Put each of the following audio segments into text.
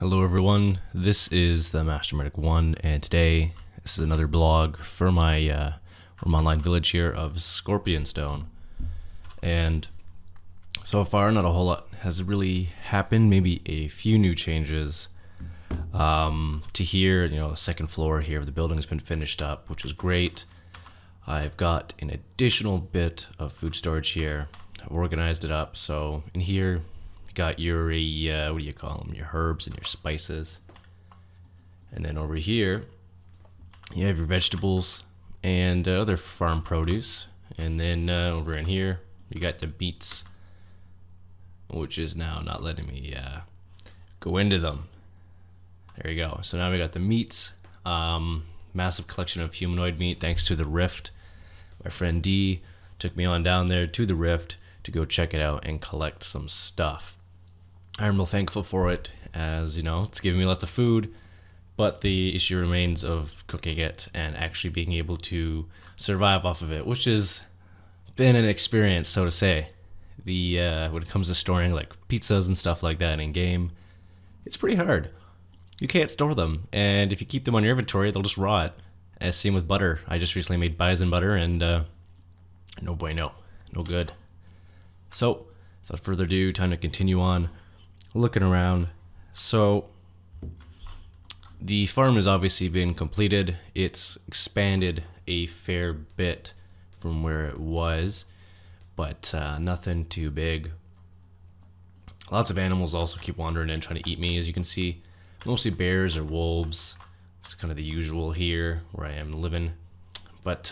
Hello everyone, this is the Master Medic 1, and today this is another blog for my Wurm Online village here of Scorpionstone. And so far not a whole lot has really happened, maybe a few new changes to here. The second floor here of the building has been finished up, which is great. I've got an additional bit of food storage here. I've organized it up, so in here got your what do you call them, your herbs and your spices, and then over here you have your vegetables and other farm produce, and then over in here you got the meats, which is now not letting me go into them. There you go. So now we got the meats, massive collection of humanoid meat thanks to the Rift. My friend D took me on down there to the Rift to go check it out and collect some stuff. I'm real thankful for it, as it's giving me lots of food, but the issue remains of cooking it and actually being able to survive off of it, which has been an experience, so to say. When it comes to storing like pizzas and stuff like that in game, it's pretty hard. You can't store them, and if you keep them on your inventory, they'll just rot. As same with butter. I just recently made bison butter, and no bueno, no good. So without further ado, time to continue on looking around. So the farm has obviously been completed. It's expanded a fair bit from where it was, but nothing too big. Lots of animals also keep wandering in trying to eat me, as you can see. Mostly bears or wolves. It's kind of the usual here where I am living. But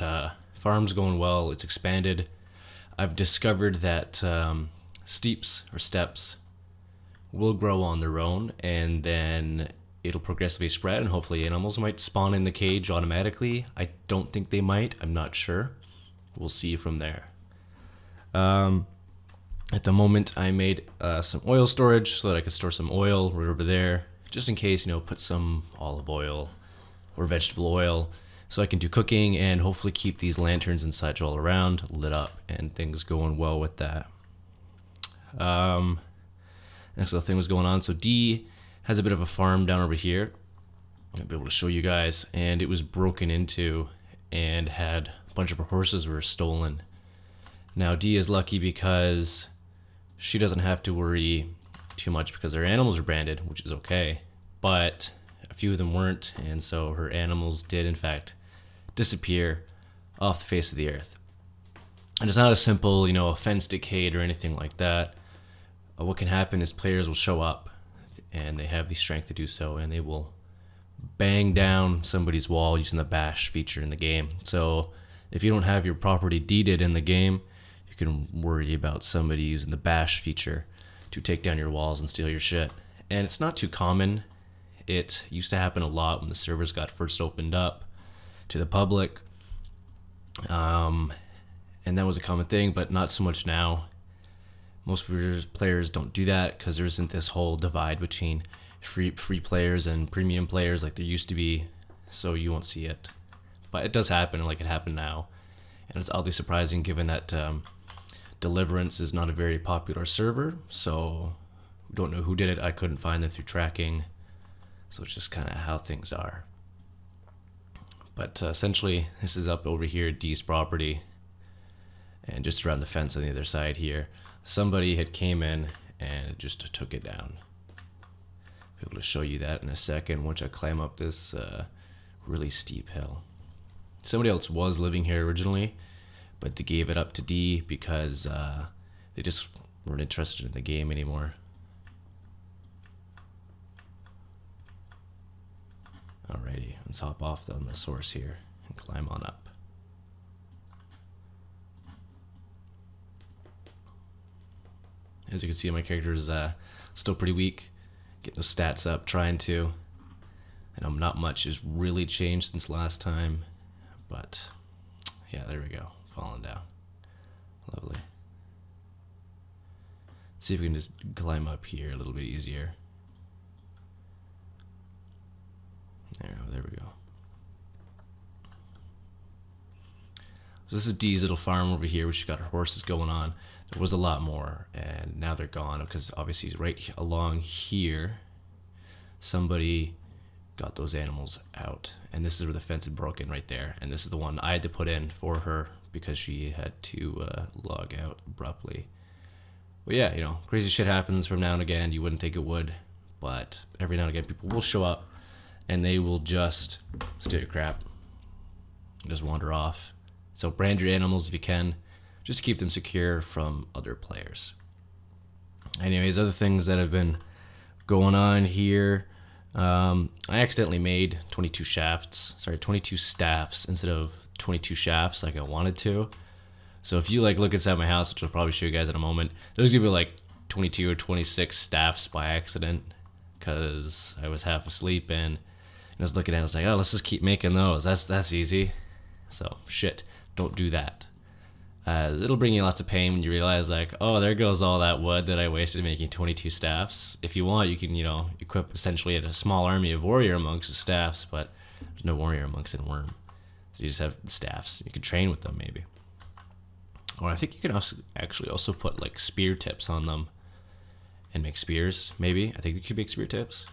farm's going well. It's expanded. I've discovered that steeps will grow on their own, and then it'll progressively spread, and hopefully animals might spawn in the cage automatically. I don't think they might. I'm not sure. We'll see from there. At the moment, I made some oil storage so that I could store some oil right over there, just in case, put some olive oil or vegetable oil so I can do cooking and hopefully keep these lanterns and such all around lit up and things going well with that. Next little thing was going on. So D has a bit of a farm down over here. I'll be able to show you guys, and it was broken into and had a bunch of her horses were stolen. Now D is lucky because she doesn't have to worry too much because her animals are branded, which is okay, but a few of them weren't, and so her animals did in fact disappear off the face of the earth. And it's not a simple, a fence decayed or anything like that. What can happen is players will show up, and they have the strength to do so, and they will bang down somebody's wall using the bash feature in the game. So if you don't have your property deeded in the game, you can worry about somebody using the bash feature to take down your walls and steal your shit. And it's not too common. It used to happen a lot when the servers got first opened up to the public, and that was a common thing, but not so much now. Most players don't do that because there isn't this whole divide between free players and premium players like there used to be, so you won't see it. But it does happen, like it happened now, and it's oddly surprising given that Deliverance is not a very popular server, so we don't know who did it. I couldn't find them through tracking, so it's just kind of how things are. But essentially, this is up over here, D's property, and just around the fence on the other side here, somebody had came in and just took it down. I'll be able to show you that in a second once I climb up this really steep hill. Somebody else was living here originally, but they gave it up to D because they just weren't interested in the game anymore. Alrighty, let's hop off on the source here and climb on up. As you can see, my character is still pretty weak. Getting those stats up, trying to. I know not much has really changed since last time, but yeah, there we go, falling down. Lovely. Let's see if we can just climb up here a little bit easier. There we go. So this is Dee's little farm over here, which she's got her horses going on. There was a lot more, and now they're gone because obviously right along here somebody got those animals out. And this is where the fence had broken right there. And this is the one I had to put in for her because she had to log out abruptly. But yeah, you know, crazy shit happens from now and again. You wouldn't think it would, but every now and again people will show up and they will just steal your crap and just wander off. So brand your animals if you can. Just keep them secure from other players. Anyways, other things that have been going on here. I accidentally made 22 staffs instead of 22 shafts like I wanted to. So if you like look inside my house, which I'll probably show you guys in a moment, there's gonna be like 22 or 26 staffs by accident because I was half asleep and I was looking at it, I was like, oh, let's just keep making those. That's easy. So shit, don't do that. It'll bring you lots of pain when you realize like, oh, there goes all that wood that I wasted making 22 staffs. If you want, you can, you know, equip essentially a small army of warrior monks with staffs, but there's no warrior monks in Wurm. So you just have staffs. You can train with them maybe. Or I think you can also put like spear tips on them and make spears, maybe. I think you could make spear tips.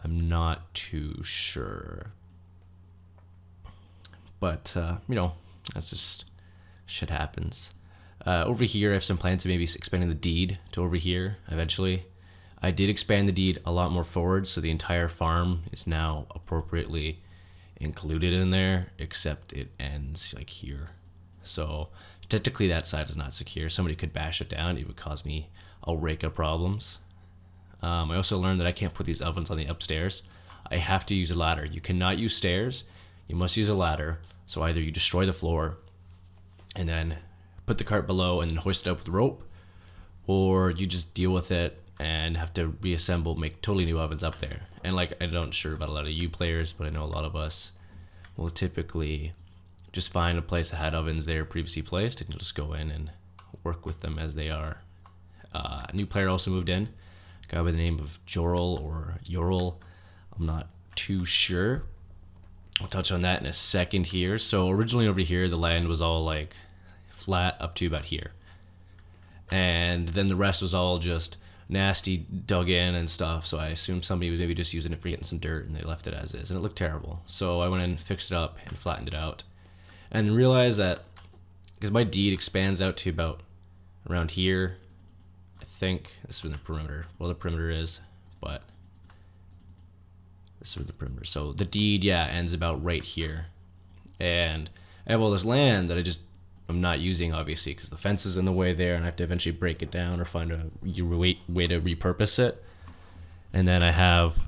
I'm not too sure. But, you know, that's just shit happens. Over here, I have some plans to maybe expanding the deed to over here eventually. I did expand the deed a lot more forward, so the entire farm is now appropriately included in there, except it ends like here. So technically that side is not secure. Somebody could bash it down. It would cause me a rake of problems. I also learned that I can't put these ovens on the upstairs. I have to use a ladder. You cannot use stairs. You must use a ladder. So either you destroy the floor and then put the cart below and then hoist it up with rope, or you just deal with it and have to reassemble, make totally new ovens up there. And like, I'm not sure about a lot of you players, but I know a lot of us will typically just find a place that had ovens there previously placed and you'll just go in and work with them as they are. A new player also moved in, a guy by the name of Jorl or Yorl. I'm not too sure. I'll touch on that in a second here. So originally over here, the land was all like flat up to about here. And then the rest was all just nasty dug in and stuff. So I assumed somebody was maybe just using it for getting some dirt and they left it as is. And it looked terrible. So I went in, fixed it up and flattened it out. And realized that because my deed expands out to about around here, I think this is where the perimeter, well, the perimeter is, but this is where the perimeter. So the deed, yeah, ends about right here. And I have all this land that I'm not using, obviously, because the fence is in the way there and I have to eventually break it down or find a way to repurpose it. And then I have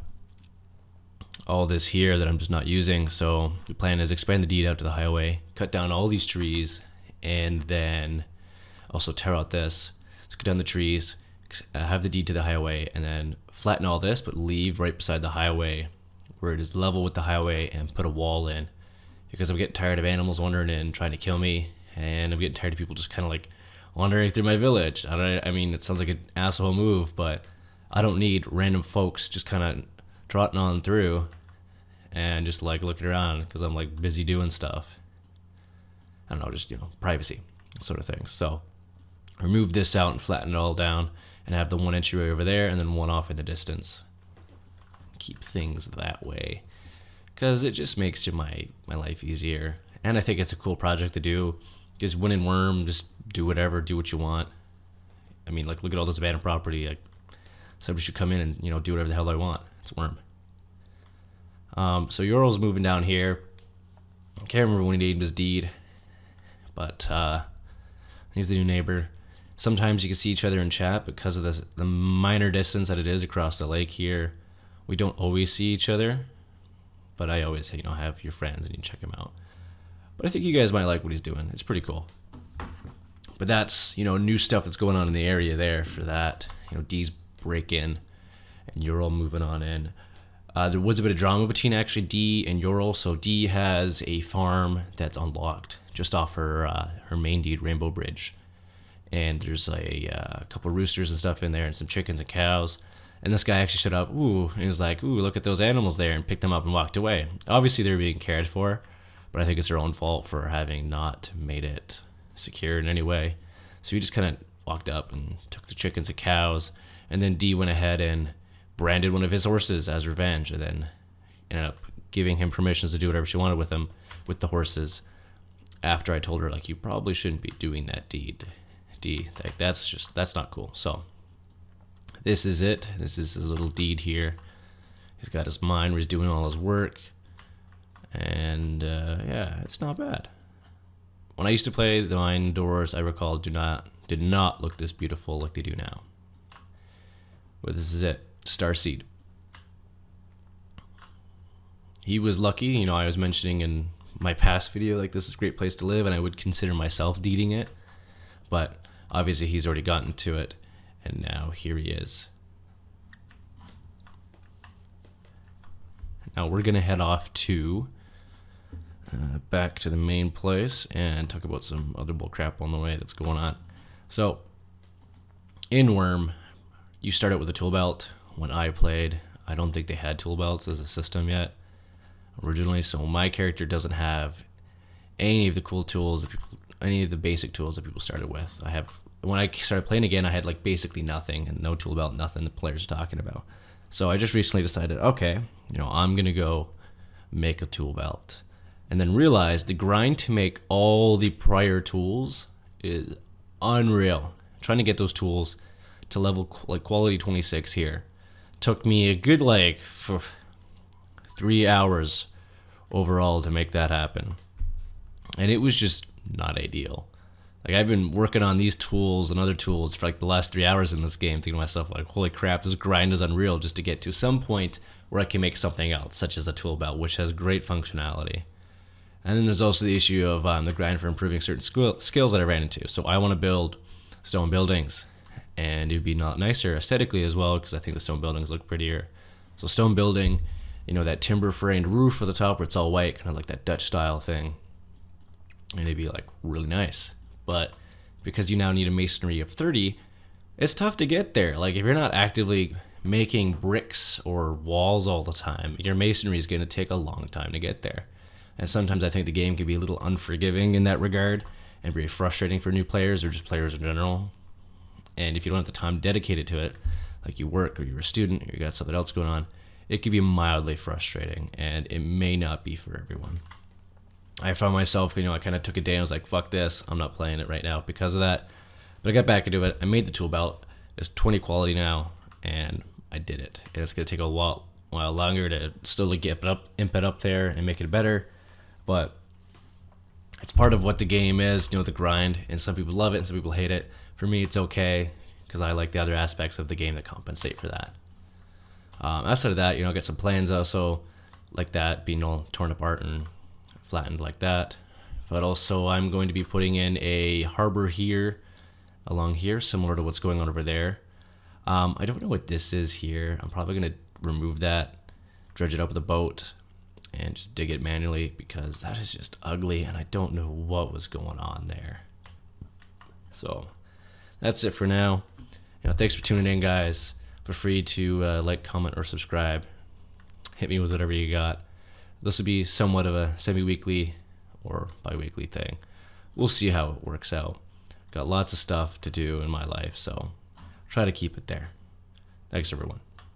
all this here that I'm just not using. So the plan is expand the deed out to the highway, cut down all these trees, and then also tear out this. So cut down the trees, have the deed to the highway, and then flatten all this, but leave right beside the highway where it is level with the highway and put a wall in. Because I'm getting tired of animals wandering in trying to kill me, and I'm getting tired of people just kind of like wandering through my village. I mean, it sounds like an asshole move, but I don't need random folks just kind of trotting on through and just like looking around because I'm like busy doing stuff. I don't know, just, you know, privacy sort of thing. So remove this out and flatten it all down and have the one entryway over there and then one off in the distance. Keep things that way because it just makes my life easier. And I think it's a cool project to do because when in Wurm, just do whatever, do what you want. I mean, like, look at all this abandoned property. Like, somebody should come in and, you know, do whatever the hell they want. It's Wurm. So Yorl's moving down here. I can't remember when he named his deed, but he's the new neighbor. Sometimes you can see each other in chat because of the minor distance that it is across the lake here. We don't always see each other, but I always, you know, have your friends and you can check him out. But I think you guys might like what he's doing. It's pretty cool. But that's, you know, new stuff that's going on in the area there for that. You know, D's break in and Yorl moving on in. There was a bit of drama between actually D and Yorl. So D has a farm that's unlocked just off her main deed, Rainbow Bridge. And there's a couple roosters and stuff in there and some chickens and cows. And this guy actually showed up, and he was like, ooh, look at those animals there, and picked them up and walked away. Obviously, they're being cared for, but I think it's their own fault for having not made it secure in any way. So he just kind of walked up and took the chickens and cows, and then D went ahead and branded one of his horses as revenge, and then ended up giving him permissions to do whatever she wanted with him, with the horses, after I told her, like, you probably shouldn't be doing that deed. Like, that's not cool. So this is it. This is his little deed here. He's got his mine where he's doing all his work. And yeah, it's not bad. When I used to play the mine doors, I recall did not look this beautiful like they do now. But this is it. Starseed. He was lucky, you know, I was mentioning in my past video, like, this is a great place to live, and I would consider myself deeding it. But obviously he's already gotten to it, and now here he is. Now we're gonna head off to back to the main place and talk about some other bull crap on the way that's going on. So in Wurm, you start out with a tool belt. When I played, I don't think they had tool belts as a system yet originally, so my character doesn't have any of the cool tools that people, any of the basic tools that people started with. When I started playing again, I had like basically nothing, and no tool belt, nothing the players are talking about. So I just recently decided, okay, you know, I'm gonna go make a tool belt, and then realized the grind to make all the prior tools is unreal. Trying to get those tools to level like quality 26 here took me a good like 3 hours overall to make that happen, and it was just not ideal. Like, I've been working on these tools and other tools for like the last 3 hours in this game, thinking to myself, like, holy crap, this grind is unreal, just to get to some point where I can make something else, such as a tool belt, which has great functionality. And then there's also the issue of the grind for improving certain skills that I ran into. So I want to build stone buildings, and it would be not nicer aesthetically as well, because I think the stone buildings look prettier. So stone building, you know, that timber framed roof at the top where it's all white, kind of like that Dutch style thing, and it'd be like really nice. But because you now need a masonry of 30, it's tough to get there. Like, if you're not actively making bricks or walls all the time, your masonry is going to take a long time to get there. And sometimes I think the game can be a little unforgiving in that regard, and very frustrating for new players or just players in general. And if you don't have the time dedicated to it, like you work or you're a student or you got something else going on, it can be mildly frustrating, and it may not be for everyone. I found myself, you know, I kind of took a day and I was like, fuck this, I'm not playing it right now because of that. But I got back into it. I made the tool belt. It's 20 quality now, and I did it. And it's going to take a while longer to still get imp it up there and make it better. But it's part of what the game is, you know, the grind. And some people love it and some people hate it. For me, it's okay because I like the other aspects of the game that compensate for that. Outside of that, you know, I got some plans also like that being all torn apart and flattened like that. But also I'm going to be putting in a harbor here, along here, similar to what's going on over there. I don't know what this is here. I'm probably going to remove that, dredge it up with a boat, and just dig it manually because that is just ugly and I don't know what was going on there. So that's it for now. You know, thanks for tuning in, guys. Feel free to like, comment, or subscribe. Hit me with whatever you got. This will be somewhat of a semi-weekly or bi-weekly thing. We'll see how it works out. Got lots of stuff to do in my life, so try to keep it there. Thanks, everyone.